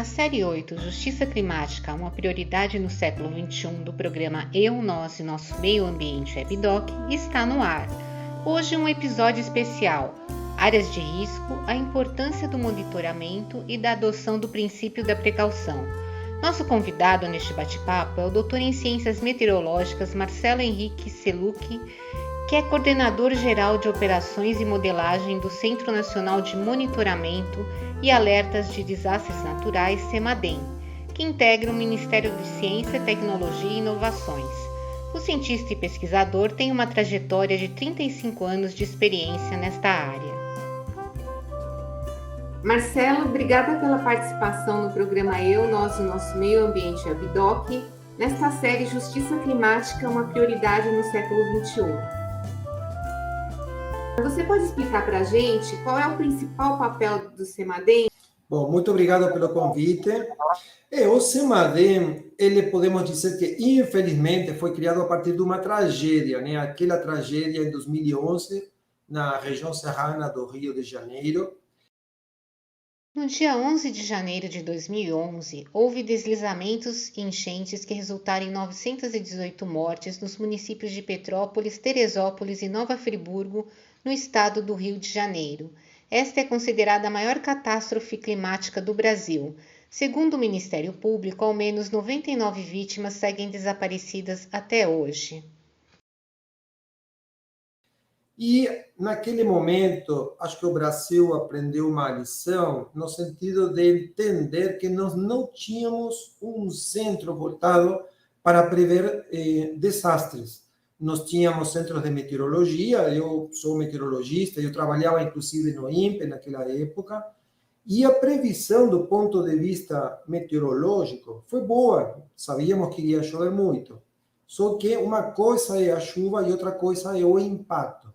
A série 8, Justiça Climática, uma prioridade no século XXI, do programa Eu, Nós e Nosso Meio Ambiente WebDoc, está no ar. Hoje um episódio especial, Áreas de Risco, a importância do monitoramento e da adoção do princípio da precaução. Nosso convidado neste bate-papo é o doutor em Ciências Meteorológicas Marcelo Henrique Selucchi, que é coordenador geral de operações e modelagem do Centro Nacional de Monitoramento e Alertas de Desastres Naturais, CEMADEM, que integra o Ministério de Ciência, Tecnologia e Inovações. O cientista e pesquisador tem uma trajetória de 35 anos de experiência nesta área. Marcelo, obrigada pela participação no programa Eu, Nós e Nosso Meio Ambiente WebDoc, nesta série Justiça Climática, uma prioridade no século XXI. Você pode explicar para a gente qual é o principal papel do CEMADEM? Bom, muito obrigado pelo convite. O CEMADEM, ele podemos dizer que, infelizmente, foi criado a partir de uma tragédia, né? Aquela tragédia em 2011, na região serrana do Rio de Janeiro. No dia 11 de janeiro de 2011, houve deslizamentos e enchentes que resultaram em 918 mortes nos municípios de Petrópolis, Teresópolis e Nova Friburgo, no estado do Rio de Janeiro. Esta é considerada a maior catástrofe climática do Brasil. Segundo o Ministério Público, ao menos 99 vítimas seguem desaparecidas até hoje. E, naquele momento, acho que o Brasil aprendeu uma lição no sentido de entender que nós não tínhamos um centro voltado para prever desastres. Nós tínhamos centros de meteorologia, eu sou meteorologista, eu trabalhava inclusive no INPE naquela época, e a previsão do ponto de vista meteorológico foi boa, sabíamos que ia chover muito. Só que uma coisa é a chuva e outra coisa é o impacto.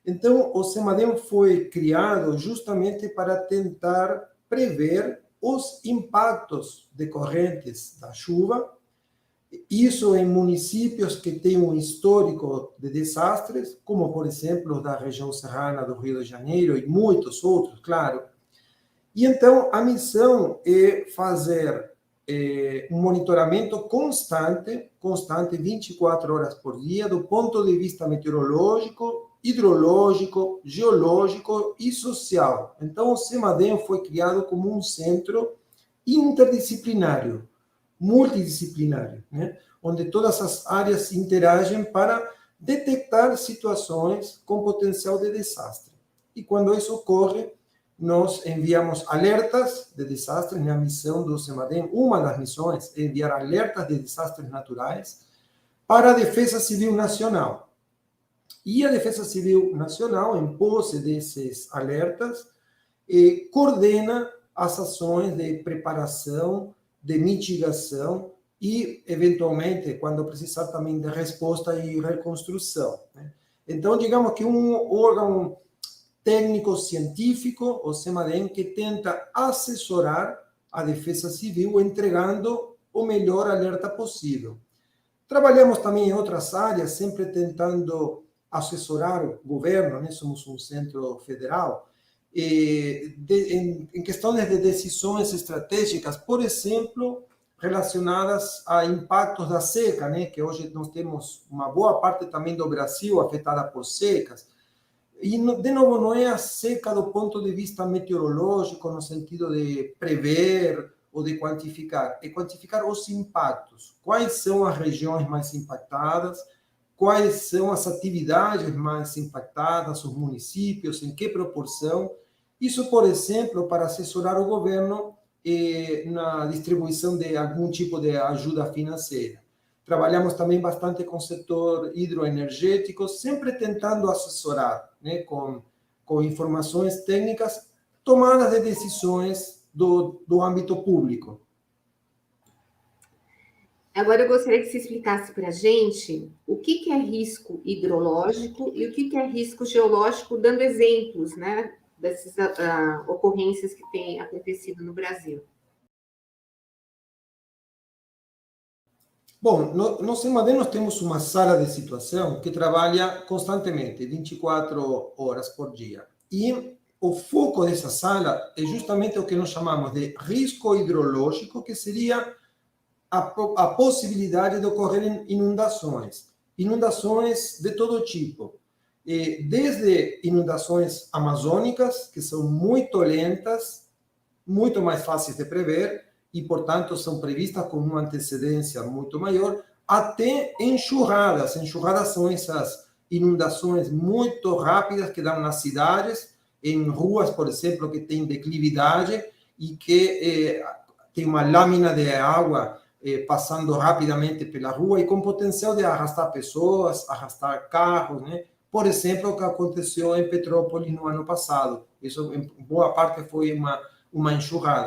Então, o CEMADEM foi criado justamente para tentar prever os impactos decorrentes da chuva, isso em municípios que têm um histórico de desastres, como, por exemplo, da região serrana do Rio de Janeiro e muitos outros, claro. E então, a missão é fazer um monitoramento constante, 24 horas por dia, do ponto de vista meteorológico, hidrológico, geológico e social. Então, o CEMADEM foi criado como um centro interdisciplinário, multidisciplinário, né? Onde todas as áreas interagem para detectar situações com potencial de desastre. E quando isso ocorre, nós enviamos alertas de desastres, na missão do CEMADEM, uma das missões é enviar alertas de desastres naturais para a Defesa Civil Nacional. E a Defesa Civil Nacional, em posse desses alertas, coordena as ações de preparação, de mitigação e, eventualmente, quando precisar também de resposta e reconstrução, né? Então, digamos que um órgão técnico-científico, o CEMADEM, que tenta assessorar a Defesa Civil, entregando o melhor alerta possível. Trabalhamos também em outras áreas, sempre tentando assessorar o governo, né? Somos um centro federal, em questões de decisões estratégicas, por exemplo, relacionadas a impactos da seca, né? Que hoje nós temos uma boa parte também do Brasil afetada por secas. E, de novo, não é a seca do ponto de vista meteorológico, no sentido de prever ou de quantificar, é quantificar os impactos. Quais são as regiões mais impactadas, quais são as atividades mais impactadas, os municípios, em que proporção. Isso, por exemplo, para assessorar o governo na distribuição de algum tipo de ajuda financeira. Trabalhamos também bastante com o setor hidroenergético, sempre tentando assessorar, né, com informações técnicas, tomadas de decisões do âmbito público. Agora eu gostaria que você explicasse para a gente o que é risco hidrológico e o que é risco geológico, dando exemplos, né, dessas ocorrências que têm acontecido no Brasil. Bom, no CEMADEM nós temos uma sala de situação que trabalha constantemente, 24 horas por dia. E o foco dessa sala é justamente o que nós chamamos de risco hidrológico, que seria a possibilidade de ocorrerem inundações de todo tipo, desde inundações amazônicas, que são muito lentas, muito mais fáceis de prever e, portanto, são previstas com uma antecedência muito maior, até enxurradas. Enxurradas são essas inundações muito rápidas que dão nas cidades, em ruas, por exemplo, que têm declividade e que tem uma lâmina de água passando rapidamente pela rua e com potencial de arrastar pessoas, arrastar carros, né? Por exemplo, o que aconteceu em Petrópolis no ano passado. Isso, em boa parte, foi uma enxurrada.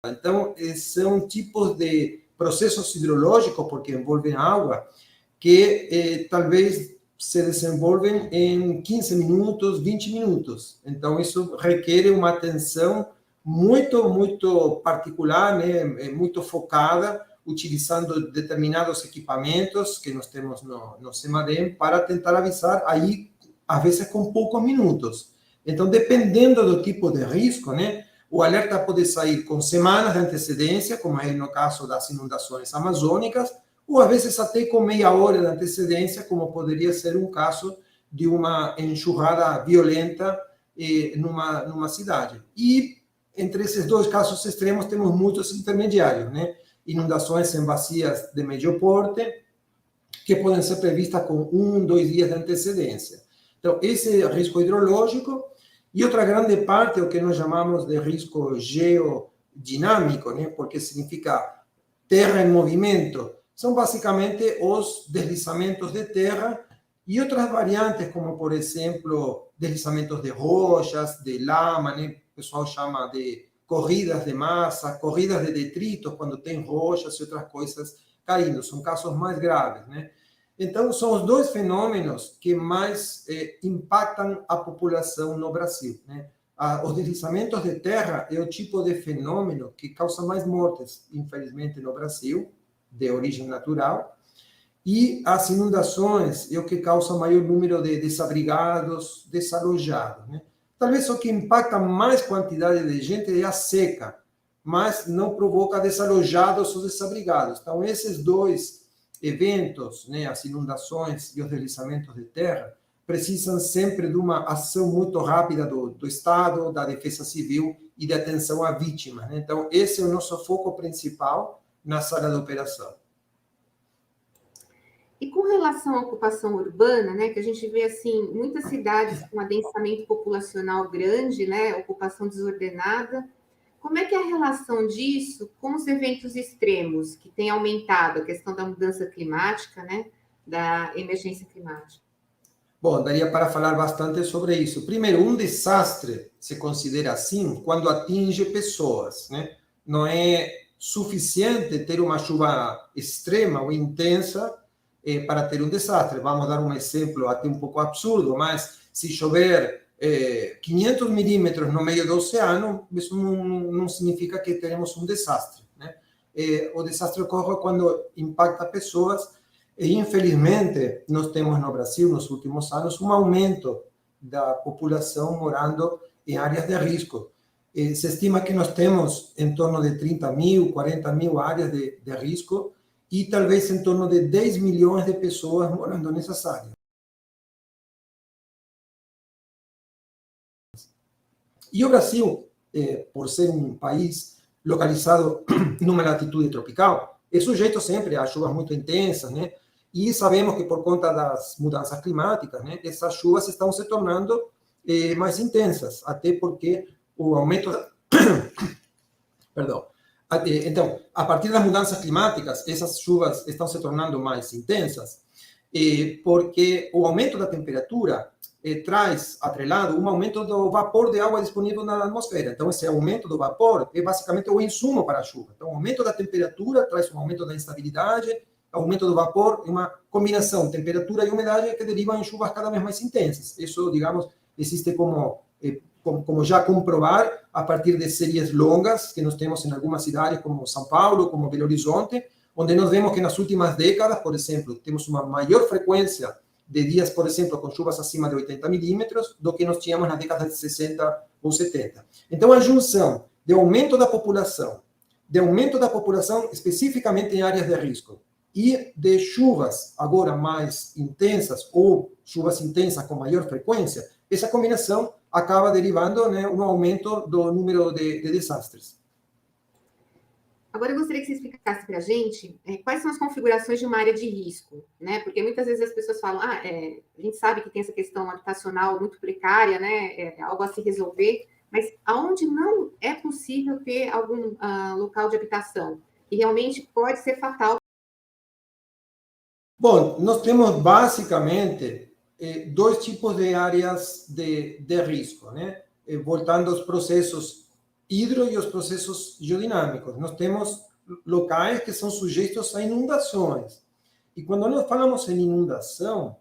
Então, são tipos de processos hidrológicos, porque envolvem água, que talvez se desenvolvem em 15 minutos, 20 minutos. Então, isso requer uma atenção muito particular, né? Muito focada, utilizando determinados equipamentos que nós temos no CEMADEM para tentar avisar, aí, às vezes, com poucos minutos. Então, dependendo do tipo de risco, né? O alerta pode sair com semanas de antecedência, como é no caso das inundações amazônicas, ou às vezes até com meia hora de antecedência, como poderia ser um caso de uma enxurrada violenta numa cidade. E entre esses dois casos extremos temos muitos intermediários, né? Inundações em bacias de médio porte, que podem ser previstas com 1, 2 dias de antecedência. Então, esse é o risco hidrológico. E outra grande parte é o que nós chamamos de risco geodinâmico, né? Porque significa terra em movimento. São basicamente os deslizamentos de terra e outras variantes, como, por exemplo, deslizamentos de rochas, de lama, né? O pessoal chama de corridas de massa, corridas de detritos, quando tem rochas e outras coisas caindo. São casos mais graves, né? Então, são os dois fenômenos que mais impactam a população no Brasil, né? Os deslizamentos de terra é o tipo de fenômeno que causa mais mortes, infelizmente, no Brasil, de origem natural, e as inundações é o que causa maior número de desabrigados, desalojados, né? Talvez o que impacta mais quantidade de gente é a seca, mas não provoca desalojados ou desabrigados. Então, esses dois eventos, né, as inundações e os deslizamentos de terra, precisam sempre de uma ação muito rápida do Estado, da Defesa Civil e de atenção à vítima, né? Então, esse é o nosso foco principal na sala de operação. E com relação à ocupação urbana, né, que a gente vê assim muitas cidades com adensamento populacional grande, né, ocupação desordenada, como é que é a relação disso com os eventos extremos que têm aumentado a questão da mudança climática, né, da emergência climática? Bom, daria para falar bastante sobre isso. Primeiro, um desastre se considera assim quando atinge pessoas, né? Não é suficiente ter uma chuva extrema ou intensa para ter um desastre. Vamos dar um exemplo até um pouco absurdo, mas se chover 500 milímetros no meio do oceano, isso não significa que teremos um desastre, né? O desastre ocorre quando impacta pessoas e, infelizmente, nós temos no Brasil, nos últimos anos, um aumento da população morando em áreas de risco. Se estima que nós temos em torno de 30 mil, 40 mil áreas de risco e talvez em torno de 10 milhões de pessoas morando nessas áreas. E o Brasil, por ser um país localizado numa latitude tropical, é sujeito sempre a chuvas muito intensas, né? E sabemos que por conta das mudanças climáticas, né, essas chuvas estão se tornando mais intensas, até porque o aumento Perdão. Então, a partir das mudanças climáticas, essas chuvas estão se tornando mais intensas, porque o aumento da temperatura traz atrelado um aumento do vapor de água disponível na atmosfera. Então, esse aumento do vapor é basicamente o insumo para a chuva. Então, o aumento da temperatura traz um aumento da instabilidade, aumento do vapor, uma combinação temperatura e umidade que derivam em chuvas cada vez mais intensas. Isso, digamos, existe como já comprovar a partir de séries longas que nós temos em algumas cidades como São Paulo, como Belo Horizonte, onde nós vemos que nas últimas décadas, por exemplo, temos uma maior frequência de dias, por exemplo, com chuvas acima de 80 milímetros, do que nós tínhamos na década de 60 ou 70. Então, a junção de aumento da população especificamente em áreas de risco, e de chuvas agora mais intensas, ou chuvas intensas com maior frequência, essa combinação acaba derivando, né, um aumento do número de desastres. Agora, eu gostaria que você explicasse para a gente quais são as configurações de uma área de risco, né? Porque muitas vezes as pessoas falam, a gente sabe que tem essa questão habitacional muito precária, né? Algo a se resolver, mas aonde não é possível ter algum local de habitação, que realmente pode ser fatal. Bom, nós temos basicamente dois tipos de áreas de risco, né? Voltando aos processos hidro e aos processos geodinâmicos. Nós temos locais que são sujeitos a inundações. E quando nós falamos em inundação,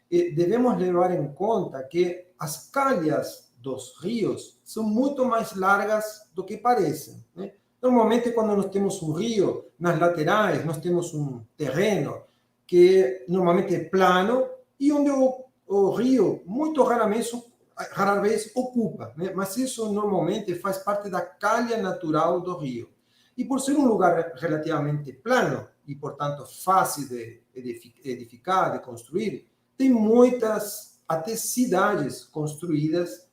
devemos levar em conta que as calhas dos rios são muito mais largas do que parecem, né? Normalmente, quando nós temos um rio, nas laterais, nós temos um terreno que normalmente é plano e onde o rio, muito rara vez ocupa, né? Mas isso normalmente faz parte da calha natural do rio. E por ser um lugar relativamente plano e, portanto, fácil de edificar, de construir, tem muitas, até cidades construídas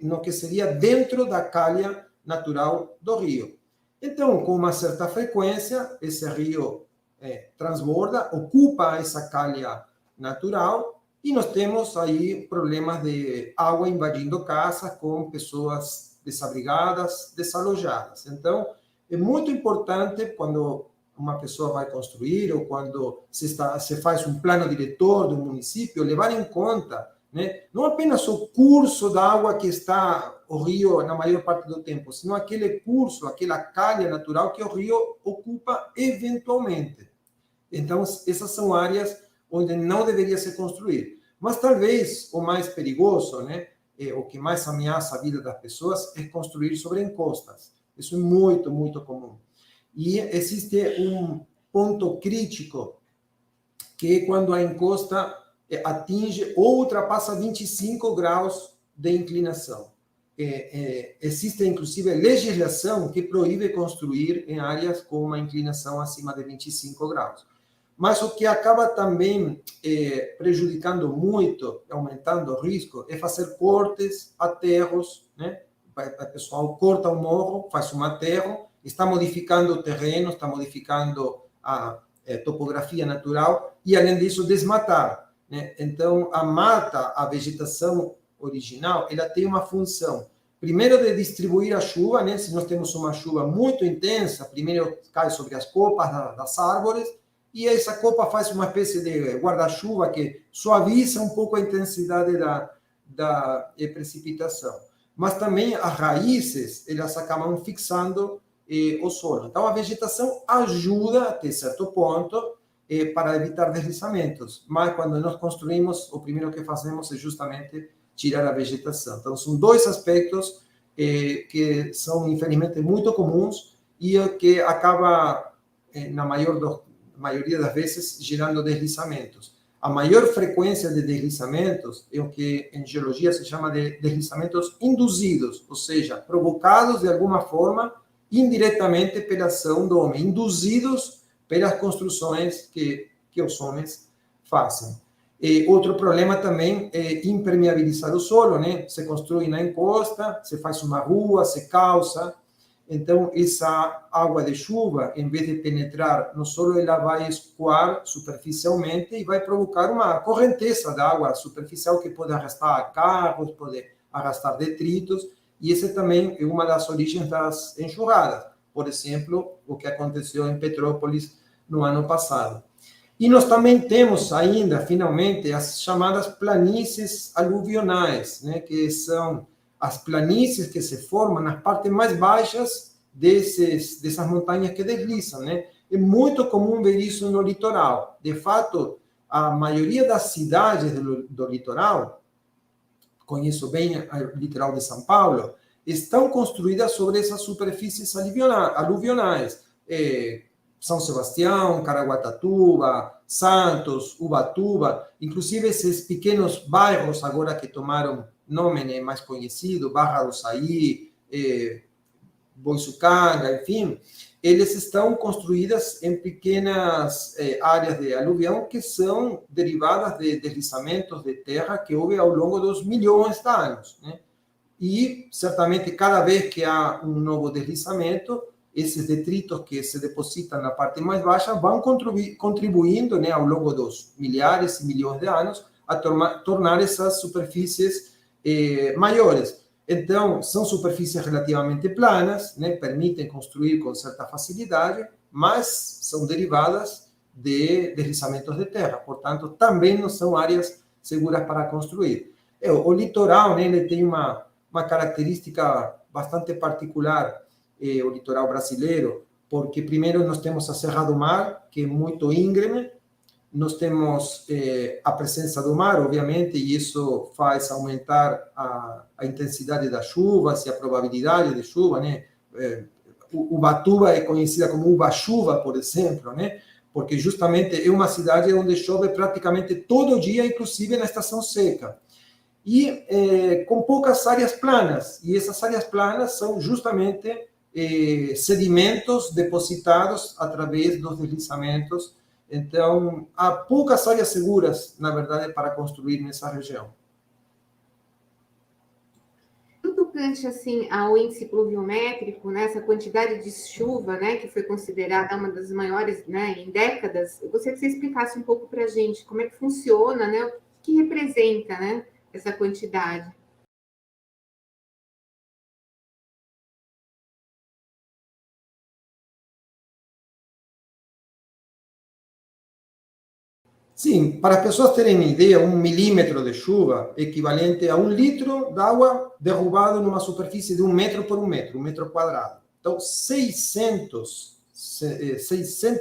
no que seria dentro da calha natural do rio. Então, com uma certa frequência, esse rio transborda, ocupa essa calha natural, e nós temos aí problemas de água invadindo casas com pessoas desabrigadas, desalojadas. Então, é muito importante quando uma pessoa vai construir ou quando se faz um plano diretor do município, levar em conta, né, não apenas o curso da água que está o rio na maior parte do tempo, sino aquele curso, aquela calha natural que o rio ocupa eventualmente. Então, essas são áreas onde não deveria se construir. Mas talvez o mais perigoso, né, o que mais ameaça a vida das pessoas, é construir sobre encostas. Isso é muito, muito comum. E existe um ponto crítico, que é quando a encosta atinge ou ultrapassa 25 graus de inclinação. Existe, inclusive, legislação que proíbe construir em áreas com uma inclinação acima de 25 graus. Mas o que acaba também prejudicando muito, aumentando o risco, é fazer cortes, aterros, né? O pessoal corta um morro, faz um aterro, está modificando o terreno, está modificando a topografia natural e, além disso, desmatar, né? Então, a mata, a vegetação original, ela tem uma função, primeiro, de distribuir a chuva, né? Se nós temos uma chuva muito intensa, primeiro cai sobre as copas das árvores, e essa copa faz uma espécie de guarda-chuva que suaviza um pouco a intensidade da precipitação. Mas também as raízes, elas acabam fixando o solo. Então, a vegetação ajuda, até certo ponto, para evitar deslizamentos. Mas, quando nós construímos, o primeiro que fazemos é justamente tirar a vegetação. Então, são dois aspectos que são, infelizmente, muito comuns e que acaba, na maioria das vezes, gerando deslizamentos. A maior frequência de deslizamentos é o que em geologia se chama de deslizamentos induzidos, ou seja, provocados de alguma forma indiretamente pela ação do homem, induzidos pelas construções que os homens fazem. Outro problema também é impermeabilizar o solo, né? Se construi na encosta, se faz uma rua, se calça. Então, essa água de chuva, em vez de penetrar no solo, ela vai escoar superficialmente e vai provocar uma correnteza de água superficial que pode arrastar carros, pode arrastar detritos, e essa também é uma das origens das enxurradas. Por exemplo, o que aconteceu em Petrópolis no ano passado. E nós também temos ainda, finalmente, as chamadas planícies aluvionais, né, que são as planícies que se formam nas partes mais baixas dessas montanhas que deslizam, né? É muito comum ver isso no litoral. De fato, a maioria das cidades do litoral, conheço bem o litoral de São Paulo, estão construídas sobre essas superfícies aluvionais. São Sebastião, Caraguatatuba, Santos, Ubatuba, inclusive esses pequenos bairros agora que tomaram nome, né, mais conhecido, Barra do Saí, Boiçucanga, enfim, eles estão construídas em pequenas áreas de aluvião que são derivadas de deslizamentos de terra que houve ao longo dos milhões de anos, né? E, certamente, cada vez que há um novo deslizamento, esses detritos que se depositam na parte mais baixa vão contribuindo, né, ao longo dos milhares e milhões de anos a tornar essas superfícies maiores. Então, são superfícies relativamente planas, né, permitem construir com certa facilidade, mas são derivadas de deslizamentos de terra. Portanto, também não são áreas seguras para construir. O litoral, né, ele tem uma característica bastante particular, o litoral brasileiro, porque primeiro nós temos a Serra do Mar, que é muito íngreme, nós temos a presença do mar, obviamente, e isso faz aumentar a intensidade das chuvas e a probabilidade de chuva, né? Ubatuba é conhecida como Uba-chuva, por exemplo, né? Porque justamente é uma cidade onde chove praticamente todo dia, inclusive na estação seca. E com poucas áreas planas, e essas áreas planas são justamente sedimentos depositados através dos deslizamentos. Então, há poucas áreas seguras, na verdade, para construir nessa região. No tocante, assim, ao índice pluviométrico, né, essa quantidade de chuva, né, que foi considerada uma das maiores, né, em décadas, eu gostaria que você explicasse um pouco para a gente como é que funciona, né, o que representa, né, essa quantidade. Sim, para as pessoas terem uma ideia, 1 milímetro de chuva é equivalente a 1 litro de água derrubado numa superfície de 1 metro por 1 metro, 1 metro quadrado. Então, 600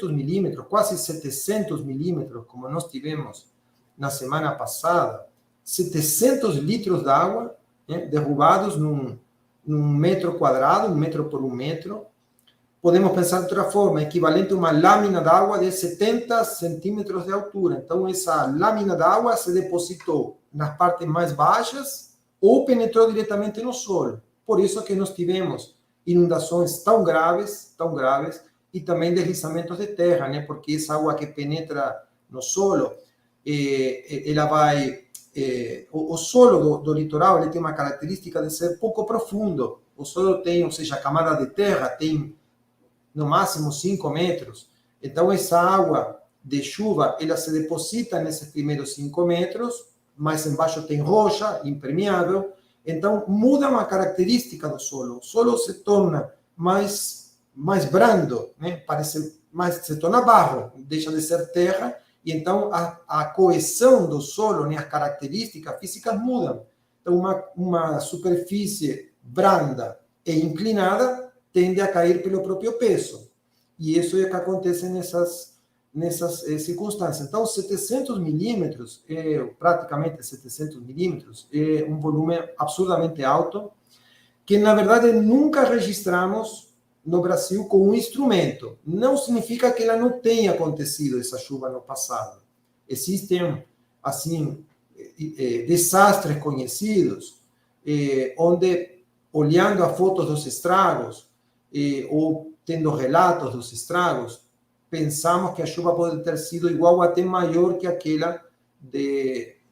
milímetros, quase 700 milímetros, como nós tivemos na semana passada, 700 litros de água, né, derrubados num metro quadrado, 1 metro por 1 metro. Podemos pensar de outra forma, equivalente a uma lâmina d'água de 70 centímetros de altura. Então, essa lâmina d'água se depositou nas partes mais baixas ou penetrou diretamente no solo. Por isso que nós tivemos inundações tão graves, e também deslizamentos de terra, né? Porque essa água que penetra no solo, ela vai... o solo do litoral ele tem uma característica de ser pouco profundo. O solo tem, ou seja, a camada de terra tem no máximo 5 metros. Então, essa água de chuva, ela se deposita nesses primeiros 5 metros, mas embaixo tem rocha, impermeável. Então, muda uma característica do solo. O solo se torna mais brando, né? Se torna barro, deixa de ser terra, e então a coesão do solo, né? As características físicas mudam. Então, uma superfície branda e inclinada tende a cair pelo próprio peso. E isso é o que acontece nessas circunstâncias. Então, 700 milímetros, praticamente 700 milímetros, é um volume absurdamente alto, que, na verdade, nunca registramos no Brasil com um instrumento. Não significa que ela não tenha acontecido, essa chuva, no passado. Existem, assim, desastres conhecidos, onde, olhando as fotos dos estragos, ou tendo relatos dos estragos, pensamos que a chuva pode ter sido igual ou até maior que aquela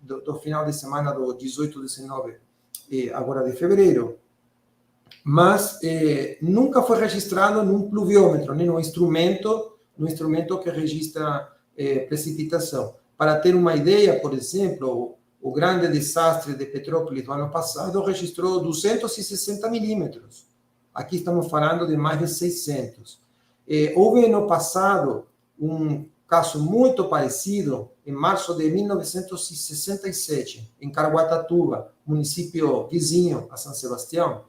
do final de semana do 18, 19, agora de fevereiro. Mas nunca foi registrado num pluviômetro, nem no instrumento que registra precipitação. Para ter uma ideia, por exemplo, o grande desastre de Petrópolis do ano passado registrou 260 milímetros. Aqui estamos falando de mais de 600. Houve no passado um caso muito parecido, em março de 1967, em Caraguatatuba, município vizinho a São Sebastião.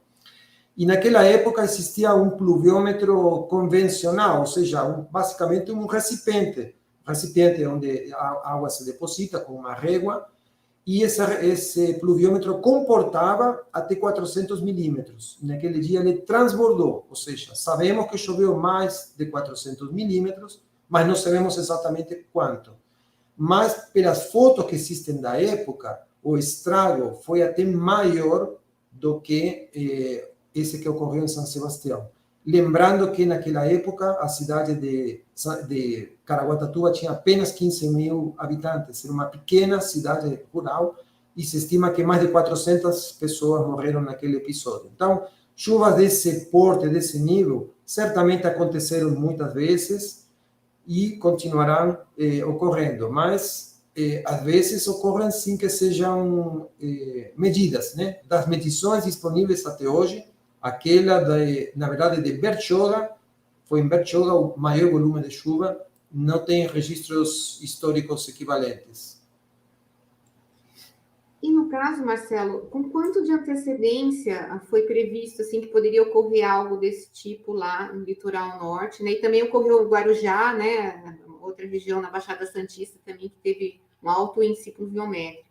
E naquela época existia um pluviômetro convencional, ou seja, basicamente um recipiente onde a água se deposita com uma régua, e esse pluviômetro comportava até 400 milímetros. Naquele dia ele transbordou, ou seja, sabemos que choveu mais de 400 milímetros, mas não sabemos exatamente quanto. Mas, pelas fotos que existem da época, o estrago foi até maior do que esse que ocorreu em São Sebastião. Lembrando que naquela época a cidade de Caraguatatuba tinha apenas 15 mil habitantes, era uma pequena cidade rural e se estima que mais de 400 pessoas morreram naquele episódio. Então, chuvas desse porte, desse nível, certamente aconteceram muitas vezes e continuarão ocorrendo, mas às vezes ocorrem sem que sejam medidas, né? Das medições disponíveis até hoje, aquela, na verdade, de Bertioga, foi em Bertioga o maior volume de chuva, não tem registros históricos equivalentes. E no caso, Marcelo, com quanto de antecedência foi previsto assim que poderia ocorrer algo desse tipo lá no litoral norte, né? E também ocorreu em Guarujá, né? Outra região na Baixada Santista também que teve um alto índice pluviométrico.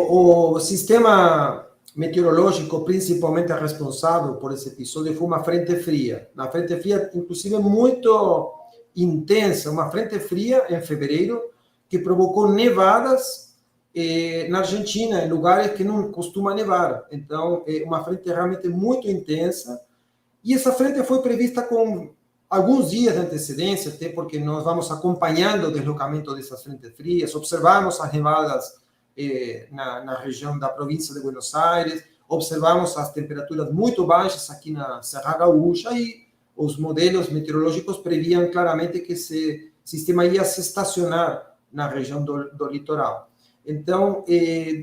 O sistema meteorológico principalmente responsável por esse episódio foi uma frente fria. Uma frente fria, inclusive, muito intensa, uma frente fria em fevereiro, que provocou nevadas na Argentina, em lugares que não costuma nevar. Então, é uma frente realmente muito intensa. E essa frente foi prevista com alguns dias de antecedência, até porque nós vamos acompanhando o deslocamento dessas frentes frias, observamos as nevadas na região da província de Buenos Aires, observamos as temperaturas muito baixas aqui na Serra Gaúcha e os modelos meteorológicos previam claramente que esse sistema ia se estacionar na região do litoral. Então,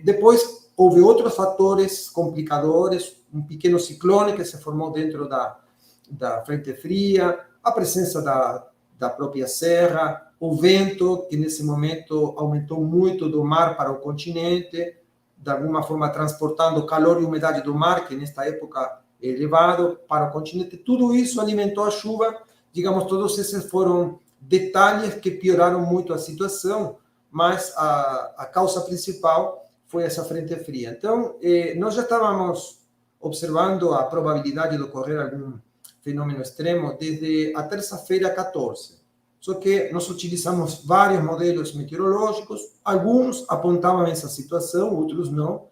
depois houve outros fatores complicadores, um pequeno ciclone que se formou dentro da frente fria, a presença da própria serra, o vento, que nesse momento aumentou muito do mar para o continente, de alguma forma transportando calor e umidade do mar, que nesta época é elevado, para o continente. Tudo isso alimentou a chuva. Digamos, todos esses foram detalhes que pioraram muito a situação, mas a causa principal foi essa frente fria. Então, nós já estávamos observando a probabilidade de ocorrer algum fenômeno extremo desde a terça-feira 14. Só que nós utilizamos vários modelos meteorológicos, alguns apontavam essa situação, outros não.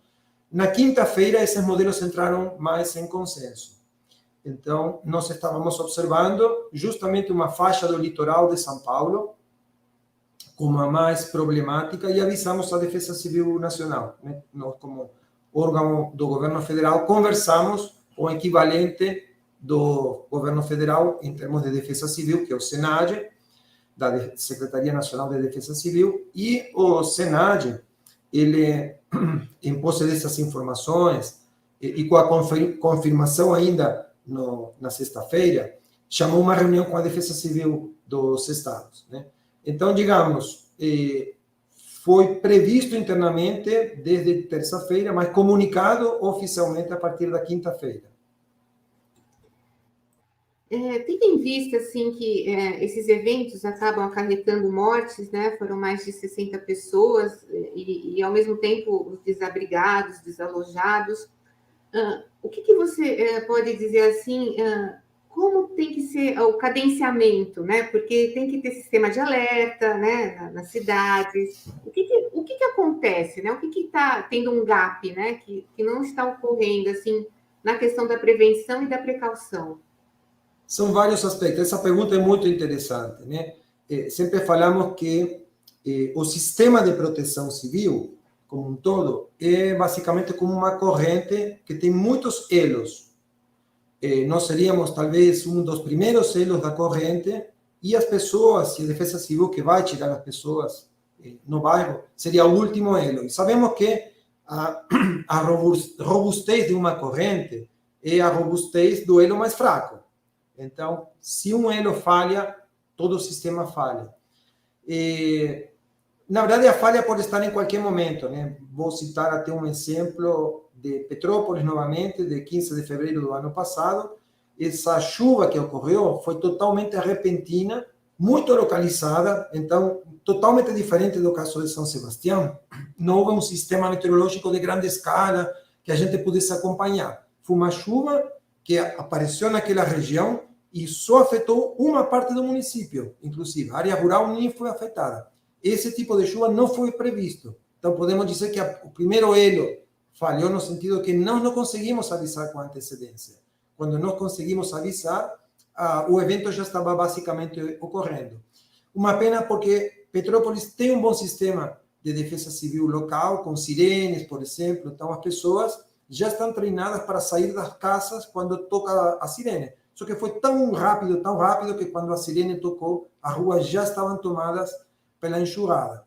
Na quinta-feira, esses modelos entraram mais em consenso. Então, nós estávamos observando justamente uma faixa do litoral de São Paulo como a mais problemática e avisamos a Defesa Civil Nacional, né? Nós, como órgão do governo federal, conversamos com o equivalente do governo federal em termos de defesa civil, que é o SENAGE, da Secretaria Nacional de Defesa Civil, e o SENAGE, ele, em posse dessas informações, e com a confirmação ainda na sexta-feira, chamou uma reunião com a Defesa Civil dos Estados, né? Então, digamos, foi previsto internamente desde terça-feira, mas comunicado oficialmente a partir da quinta-feira. Tendo em vista assim, que esses eventos acabam acarretando mortes, né? Foram mais de 60 pessoas, e ao mesmo tempo os desabrigados, desalojados. O que você pode dizer assim, como tem que ser o cadenciamento, né? Porque tem que ter sistema de alerta, né? Nas cidades. O que acontece, né? O que está tendo um gap, né? Que não está ocorrendo assim na questão da prevenção e da precaução? São vários aspectos. Essa pergunta é muito interessante, né? Sempre falamos que o sistema de proteção civil, como um todo, é basicamente como uma corrente que tem muitos elos. Nós seríamos, talvez, um dos primeiros elos da corrente, e as pessoas, e a Defesa Civil que vai tirar as pessoas no bairro, seria o último elo. E sabemos que a robustez de uma corrente é a robustez do elo mais fraco. Então, se um elo falha, todo o sistema falha. Na verdade, a falha pode estar em qualquer momento, né? Vou citar até um exemplo de Petrópolis, novamente, de 15 de fevereiro do ano passado. Essa chuva que ocorreu foi totalmente repentina, muito localizada, então totalmente diferente do caso de São Sebastião. Não houve um sistema meteorológico de grande escala que a gente pudesse acompanhar. Foi uma chuva que apareceu naquela região e só afetou uma parte do município, inclusive. A área rural nem foi afetada. Esse tipo de chuva não foi previsto. Então, podemos dizer que o primeiro elo falhou no sentido que nós não conseguimos avisar com antecedência. Quando nós conseguimos avisar, o evento já estava basicamente ocorrendo. Uma pena porque Petrópolis tem um bom sistema de defesa civil local, com sirenes, por exemplo. Então, as pessoas já estão treinadas para sair das casas quando toca a sirene. Só que foi tão rápido, que quando a sirene tocou, as ruas já estavam tomadas pela enxurrada.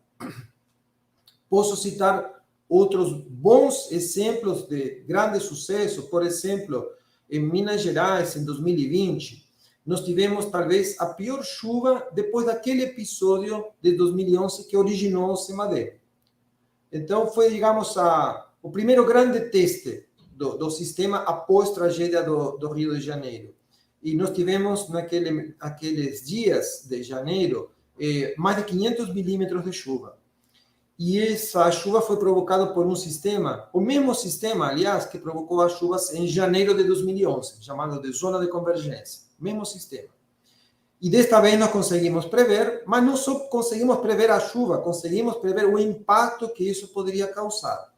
Posso citar outros bons exemplos de grande sucesso. Por exemplo, em Minas Gerais, em 2020, nós tivemos talvez a pior chuva depois daquele episódio de 2011 que originou o CEMADE. Então, foi, digamos, o primeiro grande teste do sistema após a tragédia do Rio de Janeiro. E nós tivemos, naqueles dias de janeiro, mais de 500 milímetros de chuva. E essa chuva foi provocada por um sistema, o mesmo sistema, aliás, que provocou as chuvas em janeiro de 2011, chamado de zona de convergência. Mesmo sistema. E desta vez nós conseguimos prever, mas não só conseguimos prever a chuva, conseguimos prever o impacto que isso poderia causar.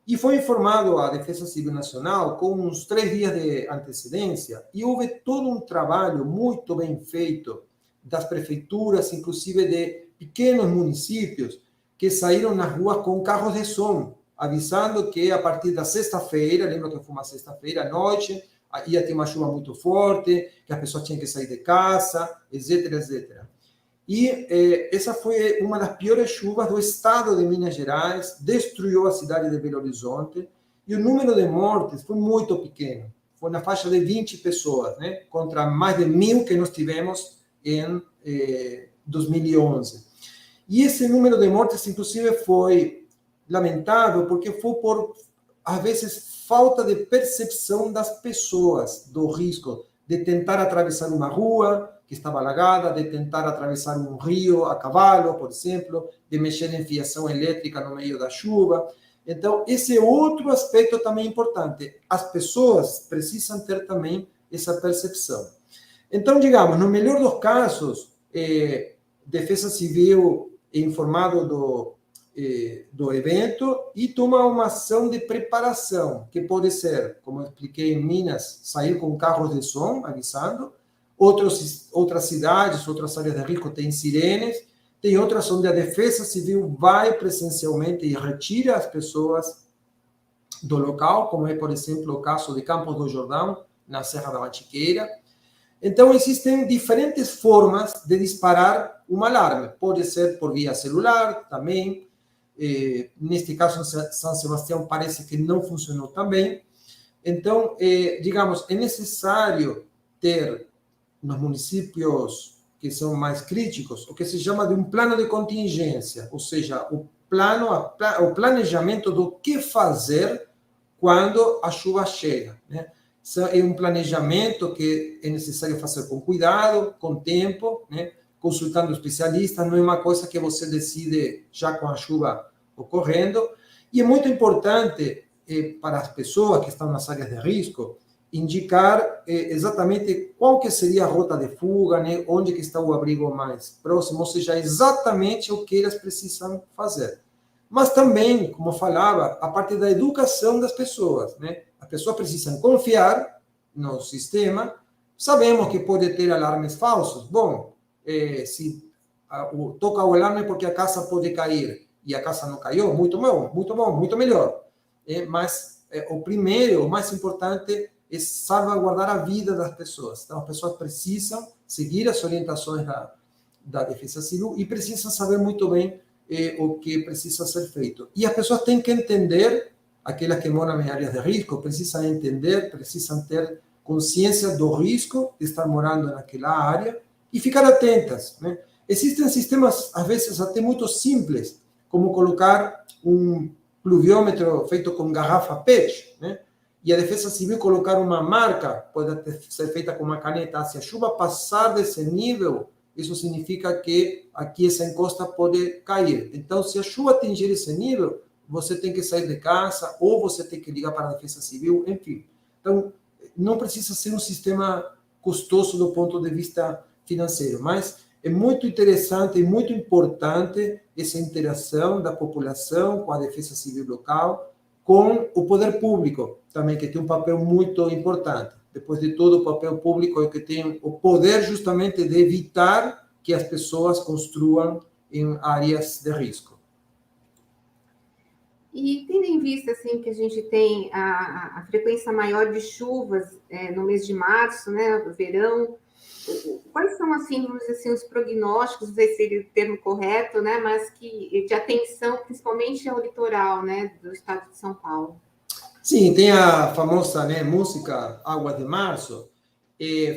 E foi informado a Defesa Civil Nacional com uns 3 dias de antecedência, e houve todo um trabalho muito bem feito das prefeituras, inclusive de pequenos municípios, que saíram nas ruas com carros de som, avisando que a partir da sexta-feira, lembra que foi uma sexta-feira à noite, ia ter uma chuva muito forte, que as pessoas tinham que sair de casa, etc, etc. E essa foi uma das piores chuvas do estado de Minas Gerais, destruiu a cidade de Belo Horizonte, e o número de mortes foi muito pequeno. Foi na faixa de 20 pessoas, né? Contra mais de 1.000 que nós tivemos em 2011. E esse número de mortes, inclusive, foi lamentável, porque foi por, às vezes, falta de percepção das pessoas do risco de tentar atravessar uma rua que estava alagada, de tentar atravessar um rio a cavalo, por exemplo, de mexer em fiação elétrica no meio da chuva. Então, esse é outro aspecto também importante. As pessoas precisam ter também essa percepção. Então, digamos, no melhor dos casos, Defesa Civil é informado do evento e toma uma ação de preparação, que pode ser, como eu expliquei em Minas, sair com carros de som, avisando. Outras cidades, outras áreas de risco têm sirenes. Tem outras onde a Defesa Civil vai presencialmente e retira as pessoas do local, como é, por exemplo, o caso de Campos do Jordão, na Serra da Mantiqueira. Então, existem diferentes formas de disparar um alarme. Pode ser por via celular também. Neste caso, em São Sebastião, parece que não funcionou também. Então, digamos, é necessário ter nos municípios que são mais críticos o que se chama de um plano de contingência, ou seja, o planejamento do que fazer quando a chuva chega, né? É um planejamento que é necessário fazer com cuidado, com tempo, né? Consultando especialistas, não é uma coisa que você decide já com a chuva ocorrendo. E é muito importante para as pessoas que estão nas áreas de risco indicar exatamente qual que seria a rota de fuga, né? Onde que está o abrigo mais próximo, ou seja, exatamente o que elas precisam fazer. Mas também, como eu falava, a parte da educação das pessoas, né? As pessoas precisam confiar no sistema. Sabemos que pode ter alarmes falsos. Bom, se toca o alarme porque a casa pode cair e a casa não caiu, muito bom, muito melhor. Mas o primeiro, o mais importante, é salvaguardar a vida das pessoas. Então, as pessoas precisam seguir as orientações da Defesa Civil e precisam saber muito bem o que precisa ser feito. E as pessoas têm que entender, aquelas que moram em áreas de risco, precisam entender, precisam ter consciência do risco de estar morando naquela área e ficar atentas, né? Existem sistemas, às vezes, até muito simples, como colocar um pluviômetro feito com garrafa PET, né? E a Defesa Civil colocar uma marca, pode ser feita com uma caneta, se a chuva passar desse nível, isso significa que aqui essa encosta pode cair. Então, se a chuva atingir esse nível, você tem que sair de casa, ou você tem que ligar para a Defesa Civil, enfim. Então, não precisa ser um sistema custoso do ponto de vista financeiro, mas é muito interessante e muito importante essa interação da população com a Defesa Civil local, com o poder público também, que tem um papel muito importante. Depois de todo, o papel público é que tem o poder justamente de evitar que as pessoas construam em áreas de risco. E tendo em vista assim, que a gente tem a frequência maior de chuvas no mês de março, né, no verão, quais são, assim, vamos dizer assim, os prognósticos, não sei se seria o termo correto, né, mas que, de atenção principalmente ao litoral, né, do estado de São Paulo? Sim, tem a famosa, né, música Água de Março,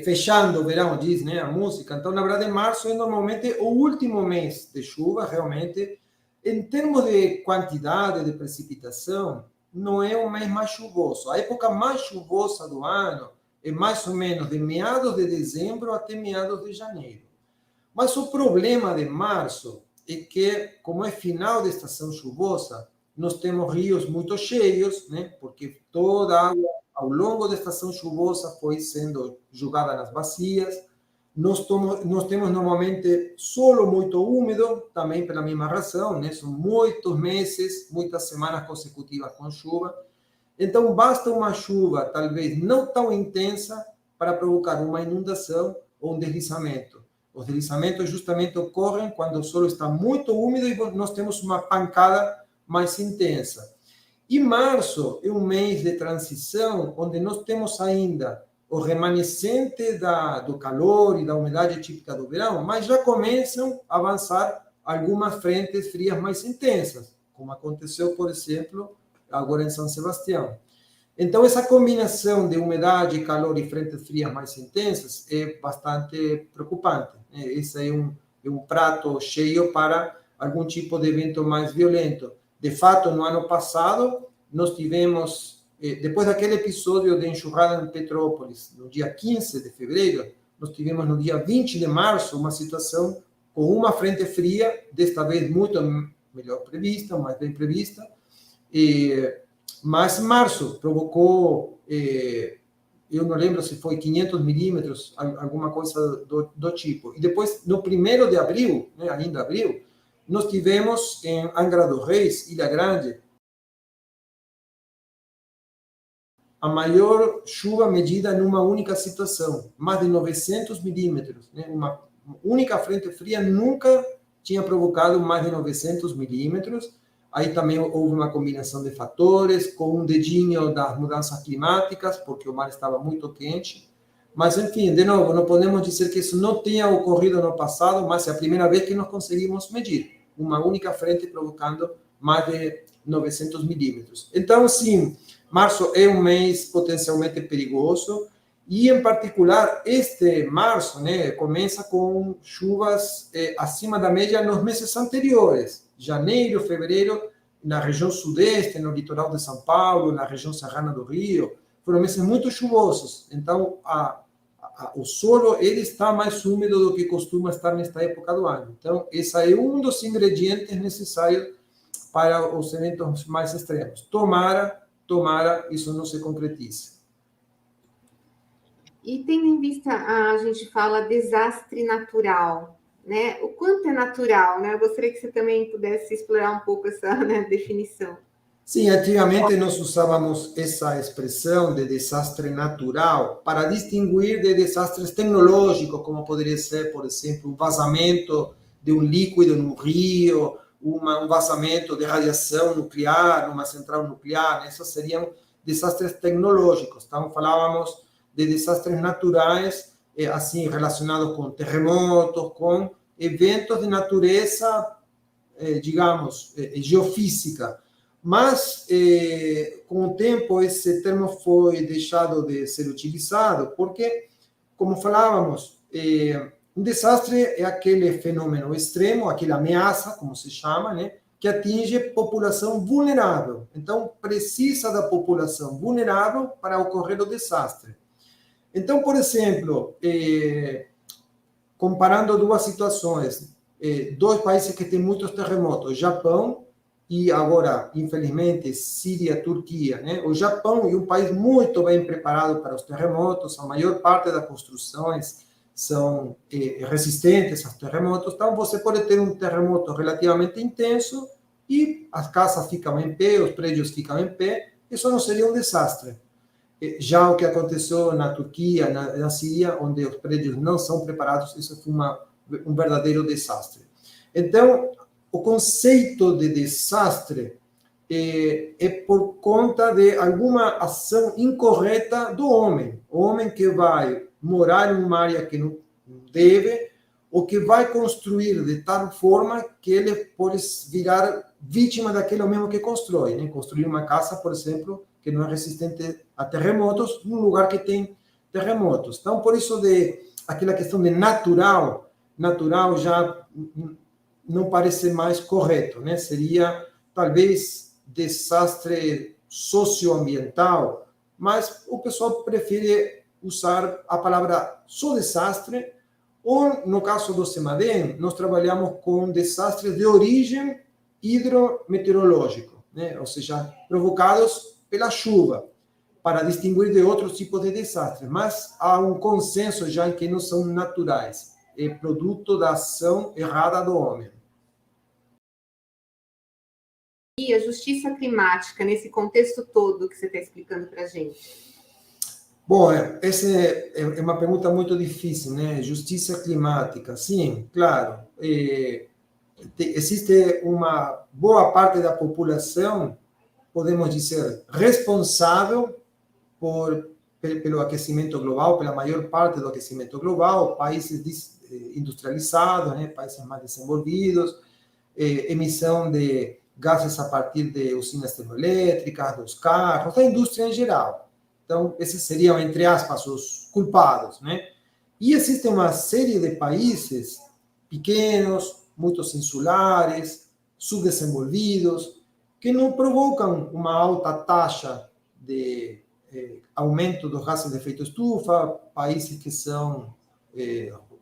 fechando o verão, diz, né, a música. Então, na verdade, março é normalmente o último mês de chuva, realmente. Em termos de quantidade de precipitação, não é o mês mais chuvoso. A época mais chuvosa do ano é mais ou menos de meados de dezembro até meados de janeiro. Mas o problema de março é que, como é final de estação chuvosa, nós temos rios muito cheios, né? Porque toda a água ao longo da estação chuvosa foi sendo jogada nas bacias. Nós temos normalmente solo muito úmido, também pela mesma razão, né? São muitos meses, muitas semanas consecutivas com chuva. Então, basta uma chuva, talvez não tão intensa, para provocar uma inundação ou um deslizamento. Os deslizamentos justamente ocorrem quando o solo está muito úmido e nós temos uma pancada mais intensa. E março é um mês de transição, onde nós temos ainda o remanescente do calor e da umidade típica do verão, mas já começam a avançar algumas frentes frias mais intensas, como aconteceu, por exemplo, agora em São Sebastião. Então, essa combinação de umidade, calor e frentes frias mais intensas é bastante preocupante. Esse é um prato cheio para algum tipo de evento mais violento. De fato, no ano passado, nós tivemos, depois daquele episódio de enxurrada em Petrópolis, no dia 15 de fevereiro, nós tivemos no dia 20 de março uma situação com uma frente fria, desta vez muito melhor prevista, mais bem prevista, mas março provocou, eu não lembro se foi 500 milímetros, alguma coisa do tipo. E depois, no 1º de abril, né, ainda abril, nós tivemos em Angra dos Reis, Ilha Grande, a maior chuva medida numa única situação, mais de 900 milímetros. Né? Uma única frente fria nunca tinha provocado mais de 900 milímetros. Aí também houve uma combinação de fatores, com um dedinho das mudanças climáticas, porque o mar estava muito quente. Mas, enfim, de novo, não podemos dizer que isso não tenha ocorrido no passado, mas é a primeira vez que nós conseguimos medir uma única frente provocando mais de 900 milímetros. Então, sim, março é um mês potencialmente perigoso, e, em particular, este março, né, começa com chuvas acima da média nos meses anteriores. Janeiro, fevereiro, na região sudeste, no litoral de São Paulo, na região serrana do Rio, foram meses muito chuvosos. Então, o solo ele está mais úmido do que costuma estar nesta época do ano. Então, esse é um dos ingredientes necessários para os eventos mais extremos. Tomara isso não se concretize. E tendo em vista, a gente fala desastre natural, né? O quanto é natural, né? Eu gostaria que você também pudesse explorar um pouco essa, né, definição. Sim, antigamente nós usávamos essa expressão de desastre natural para distinguir de desastres tecnológicos, como poderia ser, por exemplo, um vazamento de um líquido no rio, um vazamento de radiação nuclear numa central nuclear. Esses seriam desastres tecnológicos. Então, falávamos de desastres naturais, assim, relacionados com terremotos, com eventos de natureza, digamos, geofísica. Mas, com o tempo, esse termo foi deixado de ser utilizado, porque, como falávamos, um desastre é aquele fenômeno extremo, aquela ameaça, como se chama, né, que atinge população vulnerável. Então, precisa da população vulnerável para ocorrer o desastre. Então, por exemplo, comparando duas situações, dois países que têm muitos terremotos, Japão e agora, infelizmente, Síria, Turquia, né? O Japão é um país muito bem preparado para os terremotos, a maior parte das construções são resistentes aos terremotos, então você pode ter um terremoto relativamente intenso e as casas ficam em pé, os prédios ficam em pé, isso não seria um desastre. Já o que aconteceu na Turquia, na Síria, onde os prédios não são preparados, isso foi um verdadeiro desastre. Então, o conceito de desastre é por conta de alguma ação incorreta do homem. O homem que vai morar em uma área que não deve, ou que vai construir de tal forma que ele pode virar vítima daquilo mesmo que constrói. Né? Construir uma casa, por exemplo, que não é resistente a terremotos, num lugar que tem terremotos. Então, por isso, aquela questão de natural já não parece mais correto, né? Seria, talvez, desastre socioambiental, mas o pessoal prefere usar a palavra só desastre, ou, no caso do CEMADEM, nós trabalhamos com desastres de origem hidrometeorológico, né? Ou seja, provocados pela chuva, para distinguir de outros tipos de desastres, mas há um consenso já em que não são naturais, é produto da ação errada do homem. E a justiça climática, nesse contexto todo que você está explicando para a gente? Bom, essa é uma pergunta muito difícil, né? Justiça climática, sim, claro. Existe uma boa parte da população, podemos dizer, responsável pelo aquecimento global, pela maior parte do aquecimento global, países industrializados, né? Países mais desenvolvidos, emissão de gases a partir de usinas termoelétricas, dos carros, da indústria em geral. Então, esses seriam, entre aspas, os culpados, né? E existe uma série de países pequenos, muitos insulares, subdesenvolvidos, que não provocam uma alta taxa de aumento dos gases de efeito estufa, países que são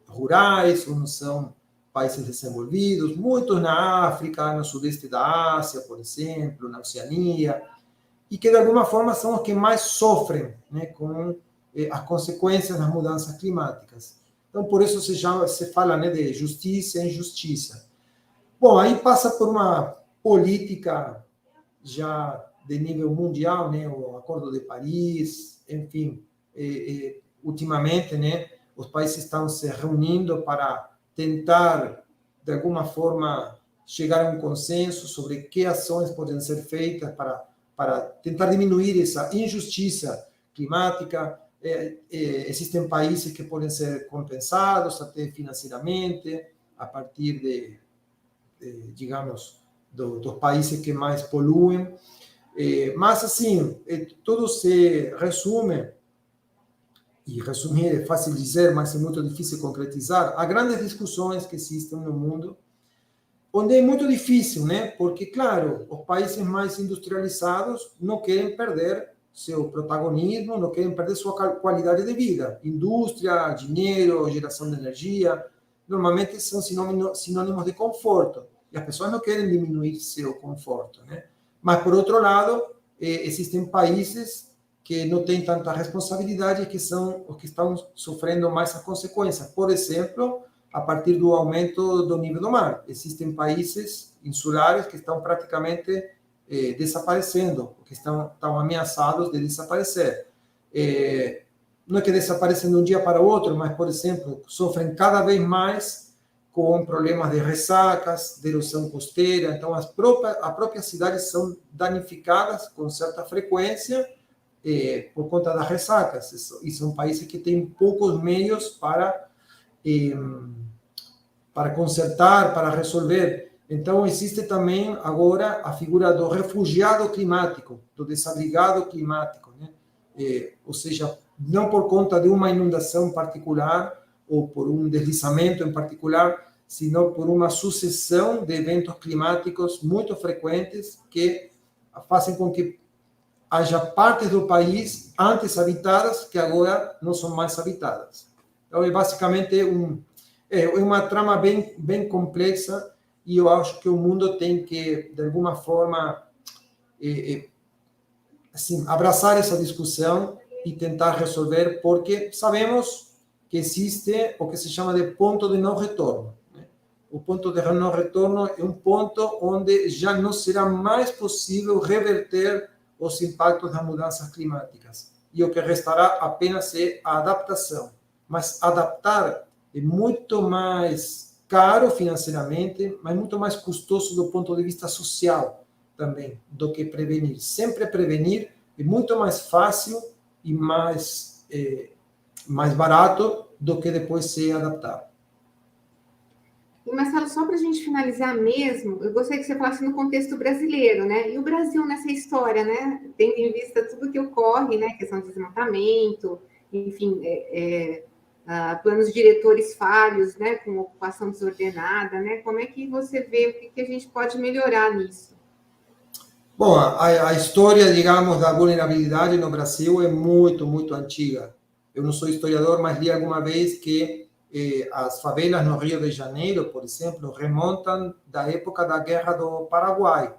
rurais, ou não são países desenvolvidos, muitos na África, no sudeste da Ásia, por exemplo, na Oceania, e que de alguma forma são os que mais sofrem, né, com as consequências das mudanças climáticas. Então, por isso se fala, né, de justiça e injustiça. Bom, aí passa por uma política já de nível mundial, né, o Acordo de Paris, enfim, ultimamente, né, os países estão se reunindo para tentar, de alguma forma, chegar a um consenso sobre que ações podem ser feitas para tentar diminuir essa injustiça climática. Existem países que podem ser compensados até financeiramente, a partir digamos, dos países que mais poluem. Mas, assim, tudo se resume, e resumir é fácil dizer, mas é muito difícil concretizar, há grandes discussões que existem no mundo, onde é muito difícil, né? Porque, claro, os países mais industrializados não querem perder seu protagonismo, não querem perder sua qualidade de vida. Indústria, dinheiro, geração de energia, normalmente são sinônimos de conforto, e as pessoas não querem diminuir seu conforto, né? Mas, por outro lado, existem países que não têm tanta responsabilidade, que são os que estão sofrendo mais as consequências. Por exemplo, a partir do aumento do nível do mar. Existem países insulares que estão praticamente desaparecendo, que estão ameaçados de desaparecer. Não é que desaparecem de um dia para o outro, mas, por exemplo, sofrem cada vez mais com problemas de ressacas, de erosão costeira. Então, as próprias cidades são danificadas com certa frequência por conta das ressacas. E são países que têm poucos meios para consertar, para resolver. Então, existe também agora a figura do refugiado climático, do desabrigado climático, né? Ou seja, não por conta de uma inundação particular ou por um deslizamento em particular, sino por uma sucessão de eventos climáticos muito frequentes que fazem com que haja partes do país antes habitadas que agora não são mais habitadas. Então, é basicamente É uma trama bem complexa e eu acho que o mundo tem que, de alguma forma, assim, abraçar essa discussão e tentar resolver, porque sabemos que existe o que se chama de ponto de não retorno. Né? O ponto de não retorno é um ponto onde já não será mais possível reverter os impactos das mudanças climáticas. E o que restará apenas é a adaptação. Mas adaptar é muito mais caro financeiramente, mas muito mais custoso do ponto de vista social também, do que prevenir. Sempre prevenir é muito mais fácil e mais barato do que depois se adaptar. E, Marcelo, só para a gente finalizar mesmo, eu gostaria que você falasse no contexto brasileiro, né? E o Brasil nessa história, né? Tendo em vista tudo que ocorre, né? Questão de desmatamento, enfim, planos diretores falhos, né? Com ocupação desordenada, né? Como é que você vê o que a gente pode melhorar nisso? Bom, a história, digamos, da vulnerabilidade no Brasil é muito antiga. Eu não sou historiador, mas li alguma vez que as favelas no Rio de Janeiro, por exemplo, remontam da época da Guerra do Paraguai.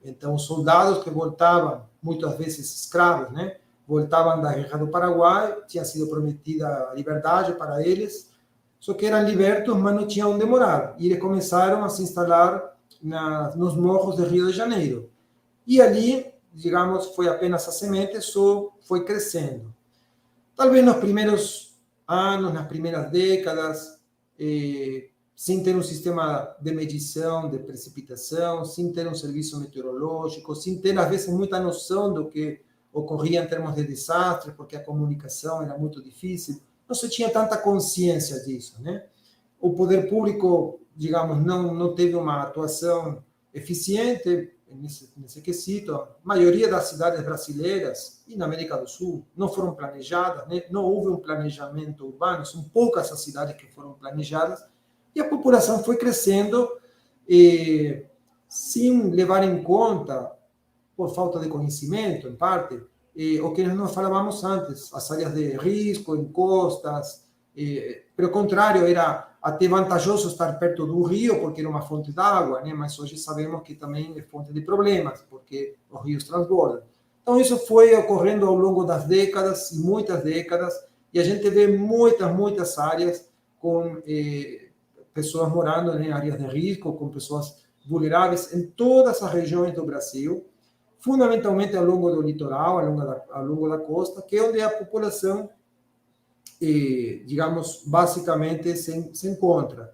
Então, os soldados que voltavam, muitas vezes escravos, né? Voltavam da Guerra do Paraguai, tinha sido prometida a liberdade para eles, só que eram libertos, mas não tinham onde morar. E eles começaram a se instalar nos morros do Rio de Janeiro. E ali, digamos, foi apenas a semente, só foi crescendo. Talvez nos primeiros anos, nas primeiras décadas, sem ter um sistema de medição de precipitação, sem ter um serviço meteorológico, sem ter, às vezes, muita noção do que ocorria em termos de desastres, porque a comunicação era muito difícil, não se tinha tanta consciência disso, né? O poder público, digamos, não teve uma atuação eficiente nesse quesito. A maioria das cidades brasileiras e na América do Sul não foram planejadas, né? Não houve um planejamento urbano, são poucas as cidades que foram planejadas, e a população foi crescendo sem levar em conta, por falta de conhecimento, em parte, o que nós falávamos antes, as áreas de risco, encostas. Pelo contrário, era até vantajoso estar perto do rio, porque era uma fonte d'água, né? Mas hoje sabemos que também é fonte de problemas, porque os rios transbordam. Então, isso foi ocorrendo ao longo das décadas, muitas décadas, e a gente vê muitas áreas com pessoas morando em áreas de risco, com pessoas vulneráveis em todas as regiões do Brasil, fundamentalmente ao longo do litoral, ao longo da costa, que é onde a população, digamos, basicamente se encontra.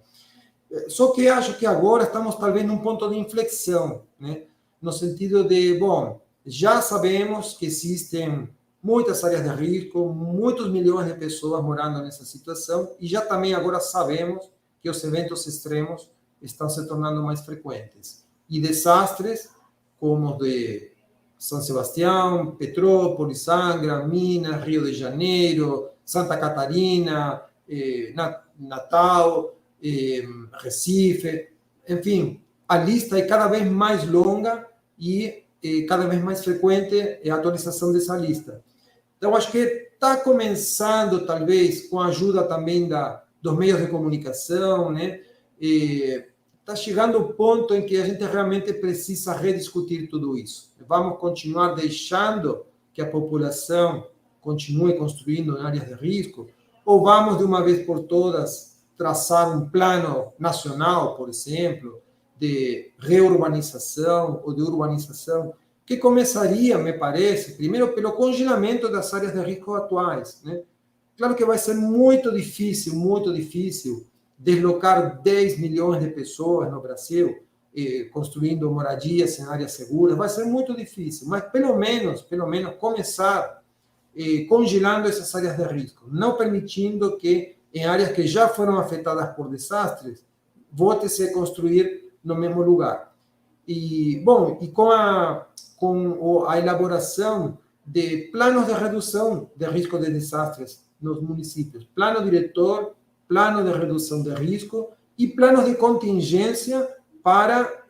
Só que acho que agora estamos talvez num ponto de inflexão, né? No sentido de, bom, já sabemos que existem muitas áreas de risco, muitos milhões de pessoas morando nessa situação, e já também agora sabemos que os eventos extremos estão se tornando mais frequentes. E desastres como os de São Sebastião, Petrópolis, Angra, Minas, Rio de Janeiro, Santa Catarina, Natal, Recife, enfim, a lista é cada vez mais longa e cada vez mais frequente a atualização dessa lista. Então, acho que está começando, talvez, com a ajuda também dos meios de comunicação, né? Está chegando o ponto em que a gente realmente precisa rediscutir tudo isso. Vamos continuar deixando que a população continue construindo em áreas de risco, ou vamos, de uma vez por todas, traçar um plano nacional, por exemplo, de reurbanização ou de urbanização, que começaria, me parece, primeiro pelo congelamento das áreas de risco atuais, né? Claro que vai ser muito difícil deslocar 10 milhões de pessoas no Brasil, construindo moradias em áreas seguras, vai ser muito difícil, mas pelo menos começar congelando essas áreas de risco, não permitindo que em áreas que já foram afetadas por desastres, volte-se a construir no mesmo lugar. E, bom, e com a elaboração de planos de redução de risco de desastres nos municípios, plano diretor, plano de redução de risco e planos de contingência para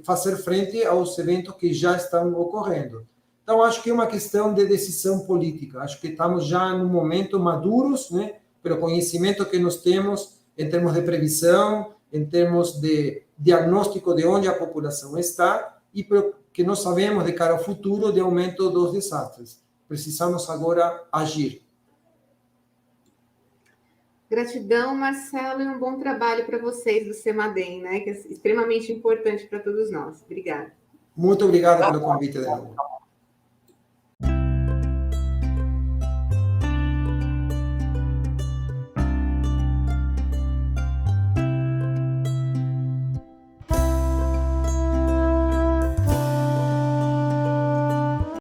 fazer frente aos eventos que já estão ocorrendo. Então, acho que é uma questão de decisão política. Acho que estamos já num momento maduros, né? Pelo conhecimento que nós temos, em termos de previsão, em termos de diagnóstico de onde a população está e que nós sabemos de cara ao futuro de aumento dos desastres. Precisamos agora agir. Gratidão, Marcelo, e um bom trabalho para vocês do CEMADEM, né? Que é extremamente importante para todos nós. Obrigada. Muito obrigado pelo convite, Débora.